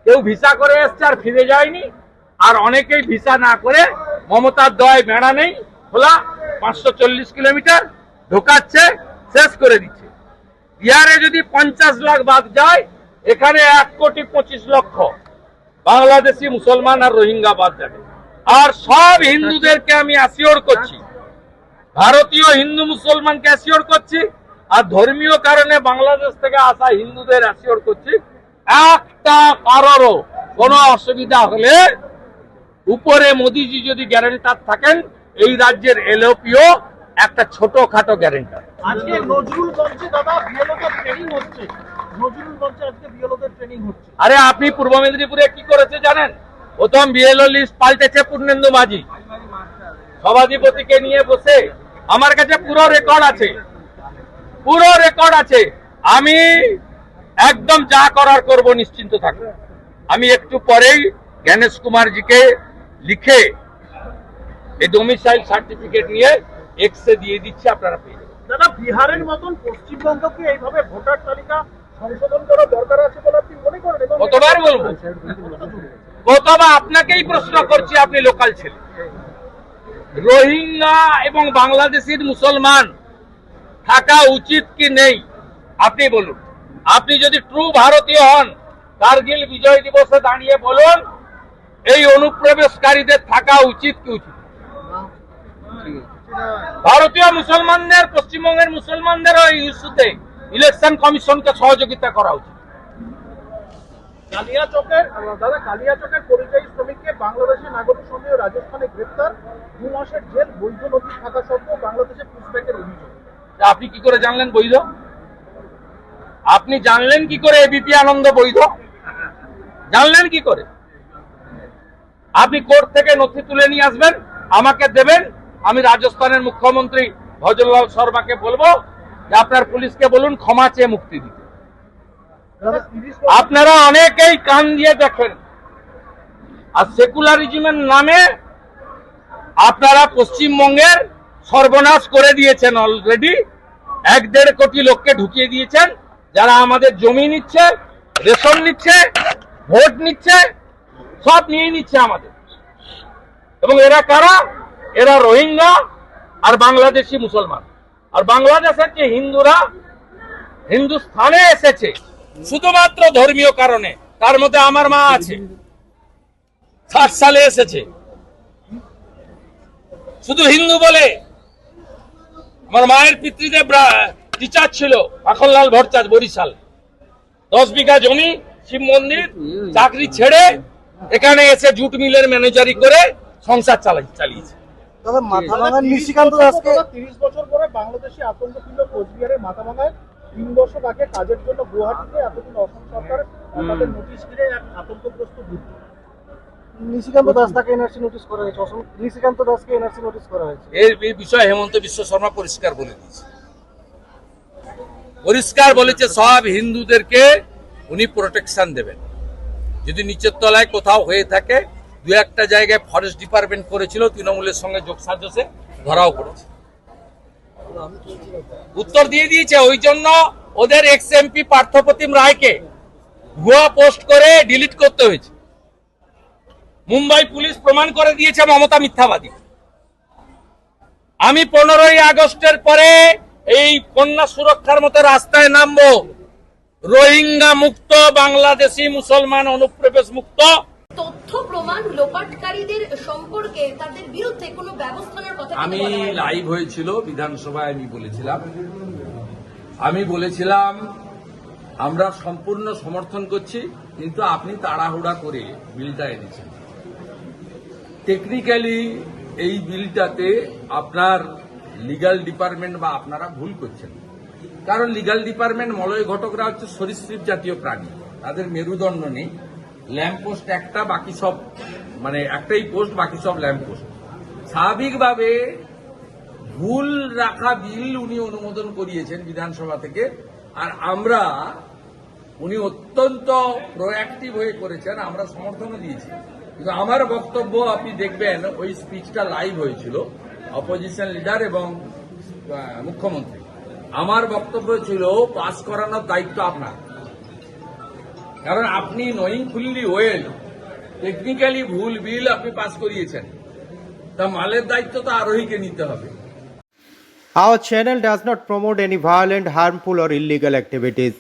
কেউ ভিসা করে এসছে আর ফিরে যায়নি, আর অনেকেই ভিসা না করে মমতার দয় বেড়া নেই খোলা 540 কিলোমিটার ঢোকাচ্ছে, শেষ করে দিচ্ছে। বিহারে যদি 50 লাখ বাদ যায়, এখানে 1,25,00,000 বাংলাদেশি মুসলমান আর রোহিঙ্গা বাদ যাবে। আর সব হিন্দুদেরকে আমি অ্যাসিওর করছি, ভারতীয় হিন্দু মুসলমানকে অ্যাসিওর করছি, আর ধর্মীয় কারণে বাংলাদেশ থেকে আসা হিন্দুদের অ্যাসিওর করছি, একটা কারোরও কোনো অসুবিধা হলে উপরে মোদিজি যদি গ্যারান্টার থাকেন, এই রাজ্যের এলওপিও একটা ছোটখাটো গ্যারান্টার। আজকে নজরুল মঞ্চে দাদা বিএলওদের ট্রেনিং হচ্ছে, নজরুল মঞ্চে আজকে বিএলওদের ট্রেনিং হচ্ছে। আরে আপনি পূর্ব মেদিনীপুরে কি করেছে জানেন? প্রথম বিএলও লিস্ট পাল্টেছে পূর্ণেন্দু মাঝি, সভাধিপতিকে নিয়ে বসে। আমার কাছে পুরো রেকর্ড আছে, পুরো রেকর্ড আছে। আমি একদম যা করার করব, নিশ্চিন্ত থাকুন। আমি একটু পরেই জ্ঞানেশ কুমারজিকে লিখে এই ডোমিসাইল সার্টিফিকেট নিয়ে এক্সে দিয়ে দিচ্ছি, আপনারা পেয়ে যাবেন। দাদা, বিহারের মতন পশ্চিমবঙ্গকে এইভাবে ভোটার তালিকা সংশোধন করা দরকার আছে বলে আপনি মনে করেন? কতবার বলবো, কতবার আপনাকেই প্রশ্ন করছি, আপনি লোকাল ছেলে। রোহিঙ্গা এবং বাংলাদেশের মুসলমান থাকা উচিত কি নেই আপনি বলুন। আপনি যদি ট্রু ভারতীয় হন, কার্গিল বিজয় দিবসে দাঁড়িয়ে বলুন এই অনুপ্রবেশকারীদের থাকা উচিত কি উচিত। ভারতীয় মুসলমানদের, পশ্চিমবঙ্গের মুসলমানদের ওই ইস্যুতে ইলেকশন কমিশনকে সহযোগিতা করা উচিত। কালিয়াচকের পরিযায়ী শ্রমিককে বাংলাদেশের নাগরিক সন্দেহে রাজস্থানে গ্রেপ্তার, 2 মাসের জেল, বৈধ নোটিশ থাকা সত্ত্বেও বাংলাদেশে পুশব্যাকের অভিযোগ। আপনি কি করে জানলেন বৈধ? আপনি জানলেন কি করে এবিপি আনন্দ বৈধ? জানলেন কি করে? আপনি কোর্ট থেকে নথি তুলে নিয়ে আসবেন, আমাকে দেবেন, আমি রাজস্থানের মুখ্যমন্ত্রী ভজনলাল শর্মাকে বলবো যে আপনার পুলিশকে বলুন ক্ষমা চেয়ে মুক্তি দিতে। আপনারা অনেকেই কান দিয়ে দেখেন, আর সেকুলারিজমের নামে আপনারা পশ্চিমবঙ্গের সর্বনাশ করে দিয়েছেন। অলরেডি 1-1.5 কোটি লোককে ঢুকিয়ে দিয়েছেন, যারা আমাদের জমি নিচ্ছে, রেশন নিচ্ছে, ভোট নিচ্ছে, সব নিয়ে নিচ্ছে আমাদের। এবং এরা কারা? এরা রোহিঙ্গা আর বাংলাদেশি মুসলমান। আর বাংলাদেশের যে হিন্দুরা হিন্দুস্থানে এসেছে শুধুমাত্র ধর্মীয় কারণে, তার মধ্যে আমার মা আছে, 60 সালে এসেছে শুধু হিন্দু বলে। আমার মায়ের পিতৃদেব টিচার ছিল, মাখনলাল ভট্টাচার্য, বরিশাল। 10 বিঘা জমি, শিব মন্দির, চাকরি ছেড়ে এখানে এসে জুট মিলের ম্যানেজারি করে সংসার চালিয়েছে। 30 বছর পরে বাংলাদেশি আতঙ্কপীড়িত কোচবিহারের মাথাভাঙায় 3 বছর আগে কাজের জন্য গুয়াহাটিতে এতদিন অসম সরকার তাদের নোটিশ দিয়ে এক আতঙ্কগ্রস্ত বুদ্ধ নিশিকান্ত দাস তাকে এনআরসি নোটিশ করা হয়েছে। নিশিকান্ত দাসকে এনআরসি নোটিশ করা হয়েছে। এই বিষয়ে হেমন্ত বিশ্ব শর্মা পরিষ্কার বলে দিয়েছে, পরিষ্কার বলেছে সব হিন্দুদেরকে উনি প্রোটেকশন দেবেন। যদি নিচের তলায় কোথাও হয়ে থাকে, 2-1টা জায়গায় ফরেস্ট ডিপার্টমেন্ট করেছিল, তৃণমূলের সঙ্গে যোগসাজশে ধরাও পড়েছে, উত্তর দিয়ে দিয়েছে। ওই জন্য ওদের এক্স এমপি পার্থপ্রতিম রায়কে ভুয়া পোস্ট করে ডিলিট করতে হয়েছে। মুম্বাই পুলিশ প্রমাণ করে দিয়েছে মমতা মিথ্যাবাদী। আমি 15ই আগস্টের পরে এই কন্যা সুরক্ষার মতো রাস্তায় নামবো, রোহিঙ্গা মুক্ত, বাংলাদেশি মুসলমান অনুপ্রবেশ মুক্ত। তথ্য প্রমাণ লোপাটকারীদের সম্পর্কে তাদের বিরুদ্ধে কোনো ব্যবস্থা নেওয়ার কথা আমি লাইভ হয়েছিল বিধানসভায়, আমি বলেছিলাম আমরা সম্পূর্ণ সমর্থন করছি, কিন্তু আপনি তাড়াহুড়া করে বিলটা এনেছেন। টেকনিক্যালি এই বিলটাতে আপনার লিগ্যাল ডিপার্টমেন্ট বা আপনারা ভুল করছেন। কারণ লিগ্যাল ডিপার্টমেন্ট, মলয় ঘটকরা হচ্ছে সরীসৃপ জাতীয় প্রাণী, তাদের মেরুদণ্ড নেই। ল্যাম্পপোস্ট একটা, বাকি সব মানে একটাই পোস্ট, বাকি সব ল্যাম্পপোস্ট। স্বাভাবিকভাবে ভুল রাখা বিল উনি অনুমোদন করিয়েছেন বিধানসভা থেকে, আর আমরা, উনি অত্যন্ত প্রোঅ্যাক্টিভ হয়ে করেছেন, আমরা সমর্থনও দিয়েছি। কিন্তু আমার বক্তব্য আপনি দেখবেন, ওই স্পিচটা লাইভ হয়েছিল, অপোজিশন লিডার এবং মুখ্যমন্ত্রী। আমার বক্তব্য ছিল পাস করানোর দায়িত্ব আপনার, কারণ আপনি নোয়িং ফুললি ওয়েল টেকনিক্যালি ভুল বিল আপনি পাস করিয়েছেন, তা মালের দায়িত্ব তো আরোহীকে নিতে হবে। Our channel does not promote any violent, harmful, or illegal activities.